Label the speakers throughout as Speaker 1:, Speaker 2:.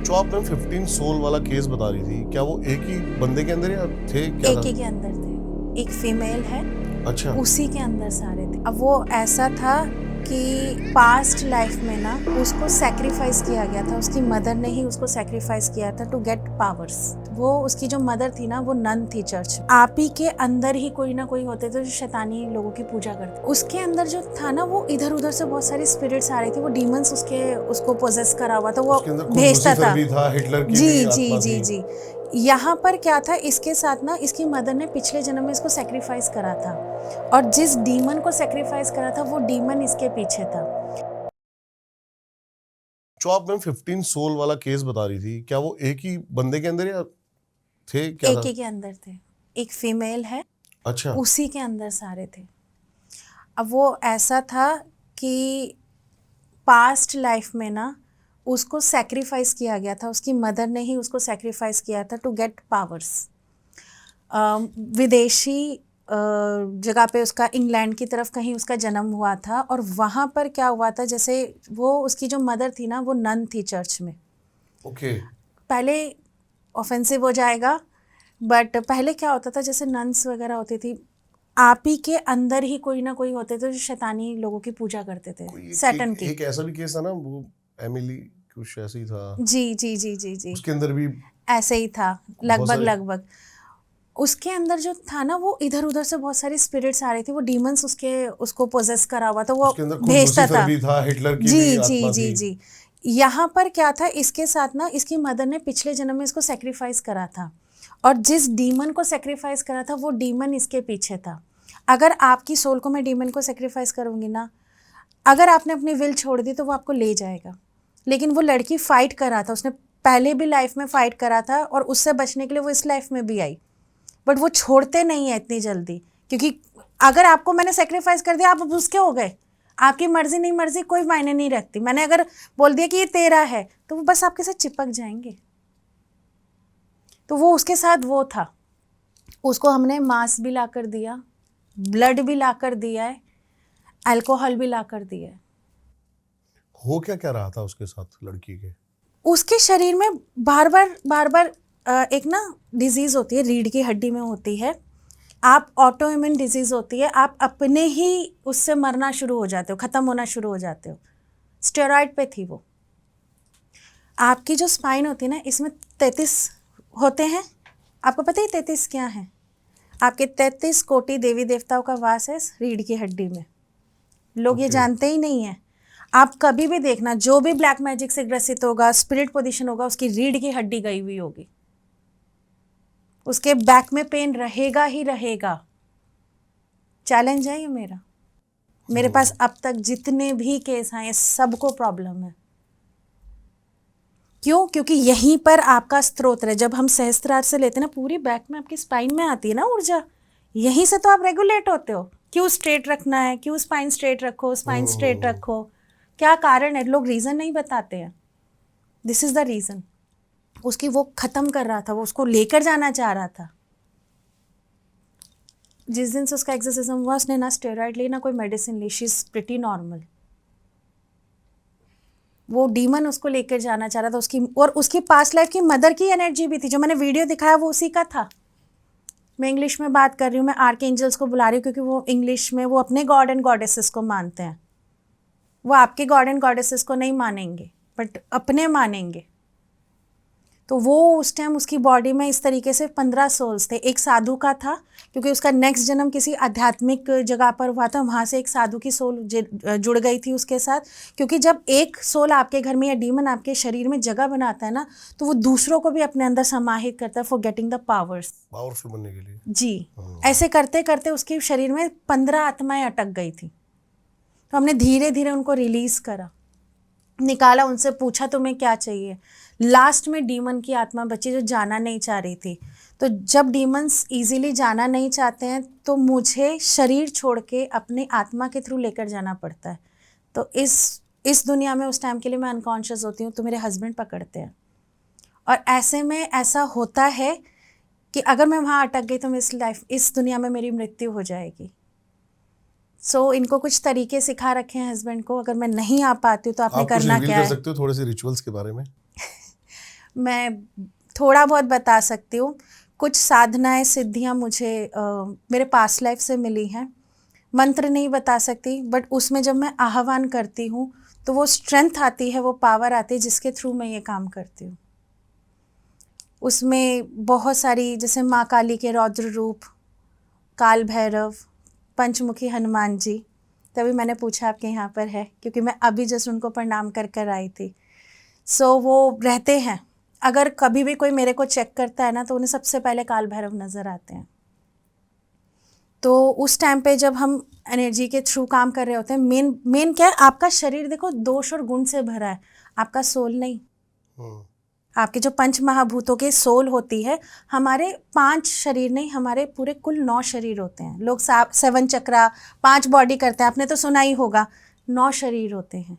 Speaker 1: जो आप ma'am 15 soul वाला केस बता रही थी, क्या वो एक ही बंदे के अंदर या थे क्या
Speaker 2: एक
Speaker 1: था?
Speaker 2: ही के अंदर थे, एक फीमेल है,
Speaker 1: अच्छा,
Speaker 2: उसी के अंदर सारे थे। अब वो ऐसा था कि पास्ट लाइफ में ना उसको सैक्रिफाइस किया गया था, उसकी मदर ने ही उसको सैक्रिफाइस किया था टू गेट पावर्स। वो उसकी जो मदर थी ना, वो नन थी चर्च। आप ही के अंदर ही कोई ना कोई होते थे जो शैतानी लोगों की पूजा करते। उसके अंदर जो था ना, वो इधर उधर से बहुत सारी स्पिरिट्स आ रही थी, वो डीमंस उसको पोजेस करा हुआ था, वो
Speaker 1: उसके अंदर खुद
Speaker 2: भेजता
Speaker 1: लूसीफर
Speaker 2: था।
Speaker 1: भी था, हिटलर की
Speaker 2: जी
Speaker 1: भी
Speaker 2: जी
Speaker 1: आत्मा
Speaker 2: जी
Speaker 1: थी।
Speaker 2: जी। यहाँ पर क्या था, इसके साथ ना इसकी मदर ने पिछले जन्म में इसको सेक्रीफाइस करा था, और जिस डीमन को सेक्रीफाइस करा था वो डीमन इसके पीछे था।
Speaker 1: जो आप मैम 15 सोल वाला केस बता रही थी, क्या वो एक ही बंदे के अंदर या थे क्या
Speaker 2: एक
Speaker 1: था?
Speaker 2: ही के अंदर थे, एक फीमेल है,
Speaker 1: अच्छा,
Speaker 2: उसी के अंदर सारे थे। अब वो ऐसा था कि पास्ट लाइफ में ना उसको सेक्रीफाइस किया गया था, उसकी मदर ने ही उसको सेक्रीफाइस किया था टू गेट पावर्स। विदेशी जगह पे उसका, इंग्लैंड की तरफ कहीं उसका जन्म हुआ था, और वहाँ पर क्या हुआ था, जैसे वो उसकी जो मदर थी ना, वो नन थी चर्च में।
Speaker 1: ओके।
Speaker 2: पहले ऑफेंसिव हो जाएगा, बट पहले क्या होता था, जैसे नन्स वगैरह होती थी, आप ही के अंदर ही कोई ना कोई होते थे जो शैतानी लोगों की पूजा करते थे,
Speaker 1: कोई
Speaker 2: सैटन की।
Speaker 1: एक ऐसा भी केस था ना, वो एमिली कुछ ऐसे ही था।
Speaker 2: जी जी जी जी जी,
Speaker 1: उसके अंदर भी
Speaker 2: ऐसे ही था,
Speaker 1: बहुत
Speaker 2: लगभग
Speaker 1: सारे
Speaker 2: लगभग। उसके अंदर जो था ना, वो इधर उधर से बहुत सारी स्पिरिट्स आ रही थी, वो डीमंस उसको पोजेस करा हुआ था, वो
Speaker 1: उसके अंदर खुद
Speaker 2: भेजता
Speaker 1: लूसीफर
Speaker 2: था।
Speaker 1: भी था, हिटलर की भी
Speaker 2: जी जी
Speaker 1: आत्मा
Speaker 2: जी
Speaker 1: थी।
Speaker 2: जी। यहाँ पर क्या था, इसके साथ ना इसकी मदर ने पिछले जन्म में इसको सेक्रीफाइस करा था, और जिस डीमन को सेक्रीफाइस करा था वो डीमन इसके पीछे था। अगर आपकी सोल को मैं डीमन को सेक्रीफाइस करूँगी ना, अगर आपने अपनी विल छोड़ दी तो वो आपको ले जाएगा। लेकिन वो लड़की फाइट कर रहा था, उसने पहले भी लाइफ में फाइट करा था, और उससे बचने के लिए वो इस लाइफ में भी आई। बट वो छोड़ते नहीं है इतनी जल्दी, क्योंकि अगर आपको मैंने सेक्रीफाइस कर दिया, आप अब उसके हो गए। आपकी मर्जी नहीं मर्जी कोई मायने नहीं रखती। मैंने अगर बोल दिया कि ये तेरा है, तो वो बस आपके साथ चिपक जाएंगे। तो वो उसके साथ वो था। उसको हमने मांस भी ला कर दिया, ब्लड भी ला कर दिया है, अल्कोहल भी ला कर दिया है।
Speaker 1: हो क्या क्या रहा था उसके साथ लड़की के?
Speaker 2: उसके शरीर में बार बार एक ना डिजीज होती है, रीढ़ की हड्डी में होती है। आप ऑटो इम्यून डिजीज होती है, आप अपने ही उससे मरना शुरू हो जाते हो, खत्म होना शुरू हो जाते हो। स्टेरॉइड पे थी वो। आपकी जो स्पाइन होती है ना, इसमें 33 होते हैं। आपको पता है 33 क्या है? आपके 33 कोटि देवी देवताओं का वास है रीढ़ की हड्डी में। लोग ये
Speaker 1: ओके।
Speaker 2: जानते ही नहीं है। आप कभी भी देखना, जो भी ब्लैक मैजिक से ग्रसित होगा, स्पिरिट पोजीशन होगा, उसकी रीढ़ की हड्डी गई हुई होगी, उसके बैक में पेन रहेगा ही रहेगा। चैलेंज है ये मेरा। मेरे पास अब तक जितने भी केस आए, सबको प्रॉब्लम है। क्यों? क्योंकि यहीं पर आपका स्त्रोत है। जब हम सहस्त्रार से लेते हैं ना, पूरी बैक में आपकी स्पाइन में आती है ना ऊर्जा, यहीं से तो आप रेगुलेट होते हो। क्यों स्ट्रेट रखना है, क्यों स्पाइन स्ट्रेट रखो, स्पाइन स्ट्रेट रखो, क्या कारण है? लोग रीजन नहीं बताते हैं। This is the reason. उसकी वो खत्म कर रहा था, वो उसको लेकर जाना चाह रहा था। जिस दिन से उसका एक्सोसिज्म हुआ, उसने ना स्टेरॉइड ली ना कोई मेडिसिन ली, शी इज प्रिटी नॉर्मल। वो डीमन उसको लेकर जाना चाह रहा था, उसकी और उसकी पास्ट लाइफ की मदर की एनर्जी भी थी। जो मैंने वीडियो दिखाया वो उसी का था। मैं इंग्लिश में बात कर रही हूँ, मैं आर्क एंजल्स को बुला रही हूँ, क्योंकि वो इंग्लिश में वो अपने गॉड एंड गॉडेसेस को मानते हैं। वो आपके गॉड एंड गॉडेसेस को नहीं मानेंगे, बट अपने मानेंगे। तो वो उस टाइम उसकी बॉडी में इस तरीके से 15 सोल्स थे। एक साधु का था, क्योंकि उसका नेक्स्ट जन्म किसी आध्यात्मिक जगह पर हुआ था, वहाँ से एक साधु की सोल जुड़ गई थी उसके साथ। क्योंकि जब एक सोल आपके घर में या डीमन आपके शरीर में जगह बनाता है ना, तो वो दूसरों को भी अपने अंदर समाहित करता है for getting the powers.
Speaker 1: Powerful बनने के लिए।
Speaker 2: जी। ऐसे करते करते उसके शरीर में 15 आत्माएं अटक गई थी। तो हमने धीरे धीरे उनको रिलीज करा, निकाला, उनसे पूछा तुम्हें क्या चाहिए। लास्ट में डीमन की आत्मा बची जो जाना नहीं चाह रही थी। तो जब डीमंस इजीली जाना नहीं चाहते हैं, तो मुझे शरीर छोड़ के अपने आत्मा के थ्रू लेकर जाना पड़ता है। तो इस दुनिया में उस टाइम के लिए मैं अनकॉन्शियस होती हूँ, तो मेरे हस्बैंड पकड़ते हैं। और ऐसे में ऐसा होता है कि अगर मैं वहाँ अटक गई तो मैं इस दुनिया में मेरी मृत्यु हो जाएगी। इनको कुछ तरीके सिखा रखे हैं हस्बैंड को। अगर मैं नहीं आ पाती हूँ तो आपने
Speaker 1: आप कुछ
Speaker 2: करना
Speaker 1: रिवील
Speaker 2: क्या
Speaker 1: कर
Speaker 2: है।
Speaker 1: सकते हो थोड़े से रिचुअल्स के बारे में?
Speaker 2: मैं थोड़ा बहुत बता सकती हूँ। कुछ साधनाएं सिद्धियाँ मुझे मेरे पास्ट लाइफ से मिली हैं। मंत्र नहीं बता सकती, बट उसमें जब मैं आह्वान करती हूँ तो वो स्ट्रेंथ आती है, वो पावर आती है जिसके थ्रू मैं ये काम करती हूँ। उसमें बहुत सारी, जैसे माँ काली के रौद्र रूप, काल भैरव, पंचमुखी हनुमान जी, तभी मैंने पूछा आपके यहाँ पर है, क्योंकि मैं अभी जस्ट उनको प्रणाम कर कर आई थी। सो वो रहते हैं। अगर कभी भी कोई मेरे को चेक करता है ना, तो उन्हें सबसे पहले काल भैरव नज़र आते हैं। तो उस टाइम पे जब हम एनर्जी के थ्रू काम कर रहे होते हैं, मेन क्या है, आपका शरीर देखो दोष और गुण से भरा है, आपका सोल नहीं। आपके जो पंच महाभूतों के सोल होती है, हमारे 5 शरीर नहीं, हमारे पूरे कुल 9 शरीर होते हैं। लोग 7 चक्रा, 5 बॉडी करते हैं, आपने तो सुना ही होगा। 9 शरीर होते हैं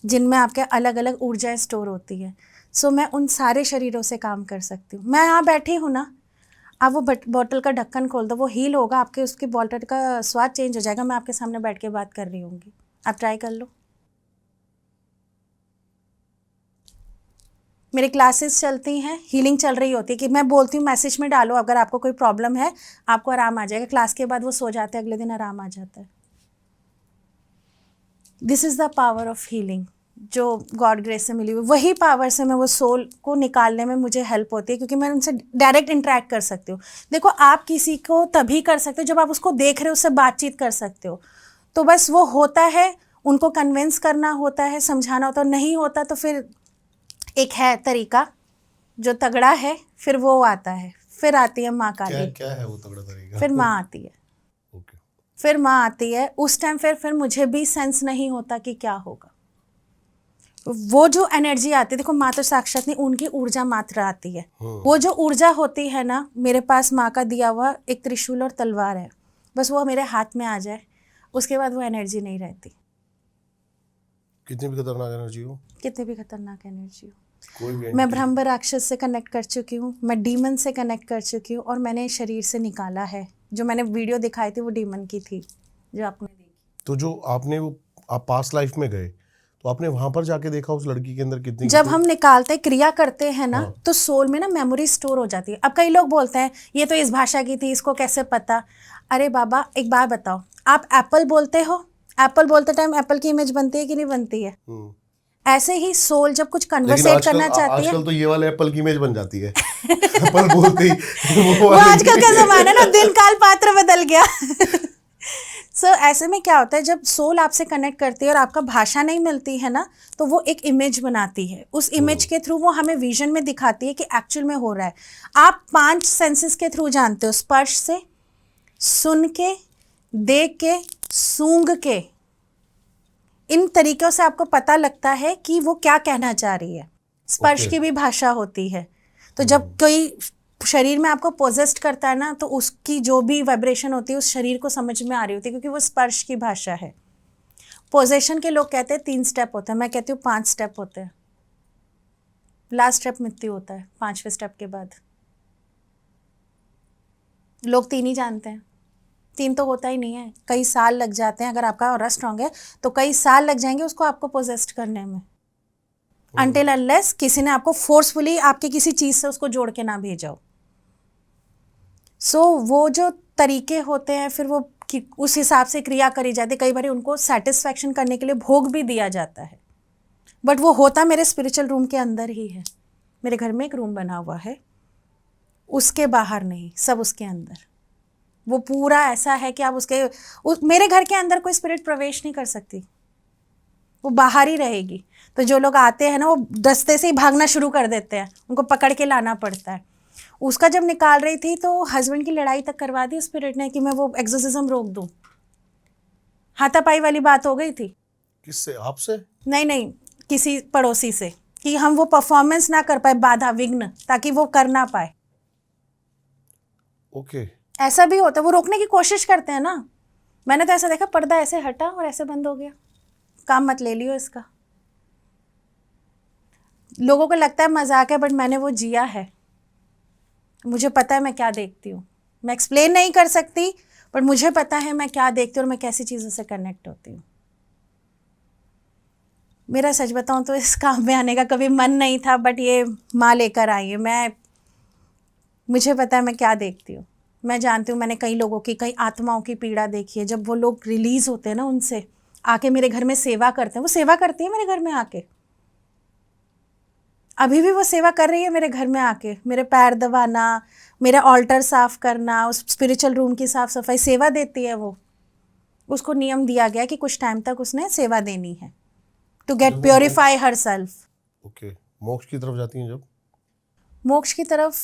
Speaker 2: जिनमें आपके अलग अलग ऊर्जाएं स्टोर होती है। सो मैं उन सारे शरीरों से काम कर सकती हूँ। मैं यहाँ बैठी हूँ ना, आप वो बॉटल का ढक्कन खोल दो, वो हील होगा, आपके उसकी बॉटल का स्वाद चेंज हो जाएगा। मैं आपके सामने बैठ के बात कर रही होंगी, आप ट्राई कर लो। मेरी क्लासेस चलती हैं, हीलिंग चल रही होती है, कि मैं बोलती हूँ मैसेज में डालो, अगर आपको कोई प्रॉब्लम है आपको आराम आ जाएगा। क्लास के बाद वो सो जाते हैं, अगले दिन आराम आ जाता है। This is the power of healing जो गॉड ग्रेस से मिली हुई। वही पावर से मैं वो सोल को निकालने में मुझे हेल्प होती है, क्योंकि मैं उनसे डायरेक्ट इंटरेक्ट कर सकती हूँ। देखो, आप किसी को तभी कर सकते हो जब आप उसको देख रहे हो, उससे बातचीत कर सकते हो। तो बस वो होता है, उनको कन्विंस करना होता है, समझाना होता है। नहीं होता तो फिर एक है तरीका जो तगड़ा है, फिर वो आता है, फिर आती है माँ काली।
Speaker 1: क्या है वो तगड़ा तरीका?
Speaker 2: फिर माँ आती है।
Speaker 1: ओके।
Speaker 2: फिर माँ आती है। उस टाइम फिर मुझे भी सेंस नहीं होता कि क्या होगा। वो जो एनर्जी आती है, देखो माँ तो साक्षात नहीं, उनकी ऊर्जा मात्र आती है। वो जो ऊर्जा होती है ना, मेरे पास माँ का दिया हुआ एक त्रिशूल और तलवार है, बस वो मेरे हाथ में आ जाए, उसके बाद वो एनर्जी नहीं रहती।
Speaker 1: कितनी भी खतरनाक एनर्जी हो,
Speaker 2: कितनी भी खतरनाक एनर्जी हो।
Speaker 1: कोई भी
Speaker 2: मैं ब्रह्म राक्षस से कनेक्ट कर चुकी हूँ, मैं डीमन से कनेक्ट कर चुकी हूँ, और मैंने शरीर से निकाला है। जो मैंने वीडियो दिखाई थी वो डीमन की थी, जो आपने देखी।
Speaker 1: तो जो आपने वो, आप पास्ट लाइफ में गए तो आपने वहां पर जाके देखा उस लड़की के अंदर कितनी,
Speaker 2: जब हम निकालते क्रिया करते हैं ना,
Speaker 1: हाँ।
Speaker 2: तो सोल में ना मेमोरी स्टोर हो जाती है। अब कई लोग बोलते हैं ये तो इस भाषा की थी, इसको कैसे पता। अरे बाबा, एक बात बताओ, आप एप्पल बोलते हो, एप्पल बोलते टाइम एप्पल की इमेज बनती है कि नहीं बनती है? ऐसे ही सोल जब कुछ
Speaker 1: लेकिन
Speaker 2: कन्वर्सेट करना चाहती है,
Speaker 1: आजकल तो ये वाले एप्पल की इमेज बन जाती है। एप्पल बोलते ही
Speaker 2: वो आजकल का जमाना ना, दिन काल पात्र बदल गया। सो ऐसे में क्या होता है, जब सोल आपसे कनेक्ट करती है और आपका भाषा नहीं मिलती है ना, तो वो एक इमेज बनाती है। उस इमेज के थ्रू वो हमें विजन में दिखाती है कि एक्चुअल में हो रहा है। आप 5 सेंसेस के थ्रू जानते हो, स्पर्श से, सुन के, देख के, सूंघ के। इन तरीकों से आपको पता लगता है कि वो क्या कहना चाह रही है। स्पर्श की भी भाषा होती है। तो जब कोई शरीर में आपको पोजेस्ट करता है ना, तो उसकी जो भी वाइब्रेशन होती है उस शरीर को समझ में आ रही होती है, क्योंकि वो स्पर्श की भाषा है। पोजेशन के लोग कहते हैं 3 स्टेप होते हैं, मैं कहती हूँ 5 स्टेप होते हैं। लास्ट स्टेप मृत्यु होता है 5वें स्टेप के बाद। लोग 3 ही जानते हैं, 3 तो होता ही नहीं है। कई साल लग जाते हैं। अगर आपका ऑरा स्ट्रांग है तो कई साल लग जाएंगे उसको आपको पोजेस्ट करने में, अनटिल अनलेस किसी ने आपको फोर्सफुली आपके किसी चीज से उसको जोड़ के ना भेजा हो। सो वो जो तरीके होते हैं, फिर वो उस हिसाब से क्रिया करी जाती है। कई बार उनको सेटिस्फैक्शन करने के लिए भोग भी दिया जाता है, बट वो होता मेरे स्पिरिचुअल रूम के अंदर ही है। मेरे घर में एक रूम बना हुआ है, उसके बाहर नहीं, सब उसके अंदर। वो पूरा ऐसा है कि आप मेरे घर के अंदर कोई स्पिरिट प्रवेश नहीं कर सकती, वो बाहर ही रहेगी। तो जो लोग आते हैं ना, वो दस्ते से ही भागना शुरू कर देते हैं, उनको पकड़ के लाना पड़ता है। उसका जब निकाल रही थी तो हस्बैंड की लड़ाई तक करवा दी स्पिरिट ने कि मैं वो एक्सोर्सिज्म रोक दूं। हाथापाई वाली बात हो गई थी।
Speaker 1: किससे? आपसे?
Speaker 2: नहीं, किसी पड़ोसी से, कि हम वो परफॉर्मेंस ना कर पाए, बाधा विघ्न, ताकि वो कर ना पाए।
Speaker 1: ओके।
Speaker 2: ऐसा भी होता है, वो रोकने की कोशिश करते हैं ना। मैंने तो ऐसा देखा, पर्दा ऐसे हटा और ऐसे बंद हो गया, काम मत ले लियो इसका। लोगों को लगता है मजाक है, बट मैंने वो जिया है। मुझे पता है मैं क्या देखती हूँ। मैं एक्सप्लेन नहीं कर सकती, बट मुझे पता है मैं क्या देखती हूँ और मैं कैसी चीज़ों से कनेक्ट होती हूँ। मेरा सच बताऊं तो इस काम में आने का कभी मन नहीं था, बट ये माँ लेकर आई है। मुझे पता है मैं क्या देखती हूँ। मैं जानती हूँ, मैंने कई लोगों की, कई आत्माओं की पीड़ा देखी है। जब वो लोग रिलीज होते हैं ना, उनसे आके मेरे घर में सेवा करते हैं। वो सेवा करती है मेरे घर में आके, अभी भी वो सेवा कर रही है मेरे घर में आके। मेरे पैर दबाना, मेरा ऑल्टर साफ करना, उस स्पिरिचुअल रूम की साफ सफाई, सेवा देती है वो। उसको नियम दिया गया कि कुछ टाइम तक उसने सेवा देनी है, to get purify her self.
Speaker 1: Okay, मोक्ष की तरफ जाती हैं जब?
Speaker 2: मोक्ष की तरफ,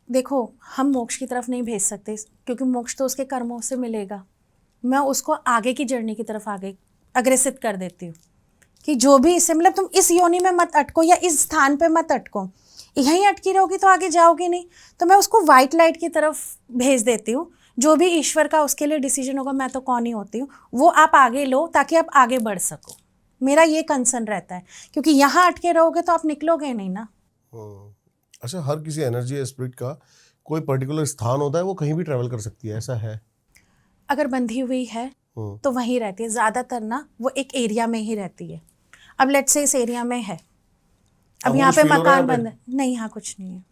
Speaker 2: देखो हम मोक्ष की तरफ नहीं भेज सकते, क्योंकि मोक्ष तो उसके कर्मों से मिलेगा। मैं उसको आगे की जर्नी की तरफ आगे अग्रेसित कर देती हूँ कि जो भी इससे, मतलब तुम इस योनि में मत अटको या इस स्थान पे मत अटको, यहीं अटकी रहोगी तो आगे जाओगी नहीं। तो मैं उसको वाइट लाइट की तरफ भेज देती हूँ। जो भी ईश्वर का उसके लिए डिसीजन होगा, मैं तो कौन ही होती हूँ, वो आप आगे लो ताकि आप आगे बढ़ सको। मेरा ये कंसर्न रहता है, क्योंकि यहाँ अटके रहोगे तो आप निकलोगे नहीं ना।
Speaker 1: अच्छा, हर किसी एनर्जी या स्पिरिट का कोई पर्टिकुलर स्थान होता है, वो कहीं भी ट्रैवल कर सकती है, ऐसा है?
Speaker 2: अगर बंधी हुई है तो वहीं रहती है ज़्यादातर ना, वो एक एरिया में ही रहती है। अब लेट्स से इस एरिया में है, अब यहाँ पे मकान बंद है, नहीं यहाँ कुछ नहीं है,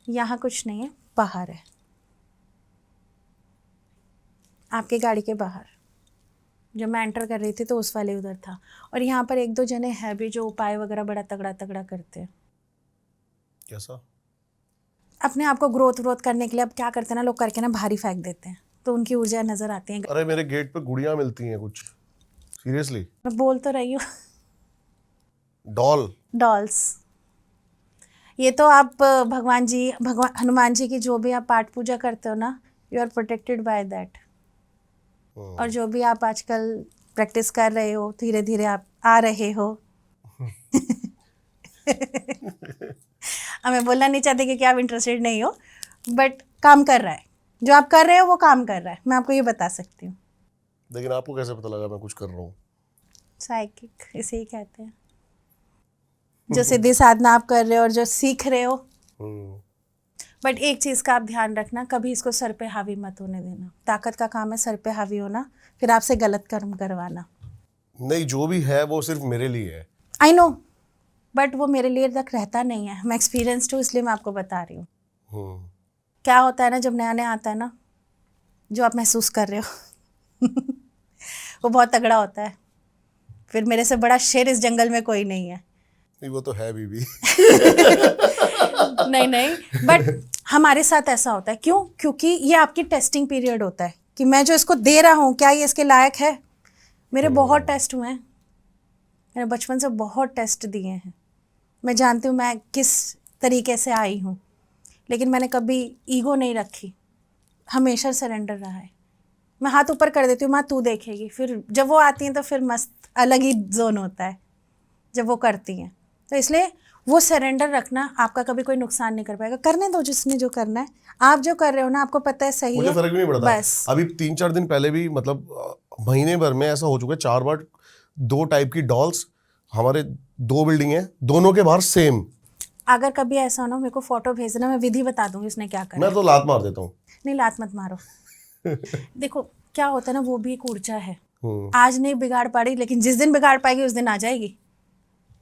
Speaker 2: यहाँ कुछ नहीं है, बाहर है, आपकी गाड़ी के बाहर। जब मैं एंटर कर रही थी तो उस वाले उधर था। और यहाँ पर एक दो जने हैं भी जो उपाय वगैरह बड़ा तगड़ा तगड़ा करते हैं।
Speaker 1: कैसा?
Speaker 2: अपने आप को ग्रोथ करने के लिए अब क्या करते हैं ना लोग, करके ना भारी फेंक देते हैं, तो उनकी ऊर्जा नजर आती है।
Speaker 1: अरे मेरे गेट पे गुड़ियां मिलती हैं कुछ, सीरियसली।
Speaker 2: मैं बोल तो रही हूँ। डॉल्स। ये तो आप भगवान हनुमान जी की जो भी आप पाठ पूजा करते हो ना, you are protected by that. और जो भी आप आजकल प्रैक्टिस कर रहे हो, धीरे धीरे आप आ रहे हो। मैं बोलना नहीं चाहती कि आप इंटरेस्टेड नहीं हो, बट काम कर रहा है, जो आप कर रहे हो वो काम कर रहा है, मैं आपको ये बता सकती हूँ।
Speaker 1: लेकिन आपको कैसे पता लगा मैं कुछ कर रहा हूँ?
Speaker 2: साइकिक इसे ही कहते हैं, जो सिद्धि साधना आप कर रहे हो और जो सीख रहे हो। बट एक चीज़ का आप ध्यान रखना, कभी इसको सर पे हावी मत होने देना। ताकत का काम है सर पे हावी होना, फिर आपसे गलत कर्म करवाना।
Speaker 1: नहीं, जो भी है वो सिर्फ मेरे लिए है।
Speaker 2: आई नो, बट वो मेरे लिए तक रहता नहीं है। मैं एक्सपीरियंस्ड हूँ, इसलिए मैं आपको बता रही हूँ। क्या होता है ना, जब नया नया आता है ना, जो आप महसूस कर रहे हो वो बहुत तगड़ा होता है। फिर मेरे से बड़ा शेर इस जंगल में कोई नहीं है।
Speaker 1: नहीं, वो तो है बीबी।
Speaker 2: नहीं, बट हमारे साथ ऐसा होता है। क्यों? क्योंकि ये आपकी टेस्टिंग पीरियड होता है कि मैं जो इसको दे रहा हूँ, क्या ये इसके लायक है। मेरे बहुत टेस्ट हुए हैं, मैंने बचपन से बहुत टेस्ट दिए हैं। मैं जानती हूँ मैं किस तरीके से आई हूँ, लेकिन मैंने कभी ईगो नहीं रखी, हमेशा सरेंडर रहा है। मैं हाथ ऊपर कर देती हूँ, माँ तू देखेगी। फिर जब वो आती हैं तो फिर मस्त अलग ही जोन होता है जब वो करती हैं। तो इसलिए वो सरेंडर रखना, आपका कभी कोई नुकसान नहीं कर पाएगा। करने दो जिसने जो करना है। आप जो कर रहे हो ना, आपको पता है सही है,
Speaker 1: मुझे फर्क भी नहीं पड़ता।
Speaker 2: बस
Speaker 1: अभी 3-4 दिन पहले भी, मतलब महीने भर में ऐसा हो चुका है 4 बार, 2 टाइप की डॉल्स, हमारे 2 बिल्डिंग है, दोनों के बाहर सेम।
Speaker 2: अगर कभी ऐसा हो ना, मेरे को फोटो भेजना, मैं विधि बता दूंगी उसने क्या करा।
Speaker 1: मैं तो लात मार देता हूँ।
Speaker 2: नहीं, लात मत मारो। देखो क्या होता है ना, वो भी एक ऊर्जा है। आज नहीं बिगाड़ पाड़ी, लेकिन जिस दिन बिगाड़ पाएगी उस दिन आ जाएगी।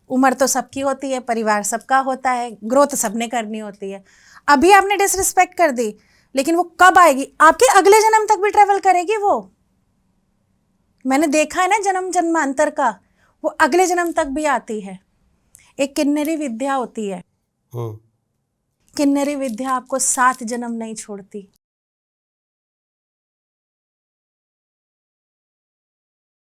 Speaker 2: उम्र तो सबकी होती है, परिवार सबका होता है, ग्रोथ सबने करनी होती है। अभी आपने डिसरिस्पेक्ट कर दी, लेकिन वो कब आएगी, आपके अगले जन्म तक भी ट्रेवल करेगी वो। मैंने देखा है ना जन्म जन्मांतर का, वो अगले जन्म तक भी आती है। एक किन्नरी विद्या होती है, किन्नरी विद्या आपको 7 जन्म नहीं छोड़ती।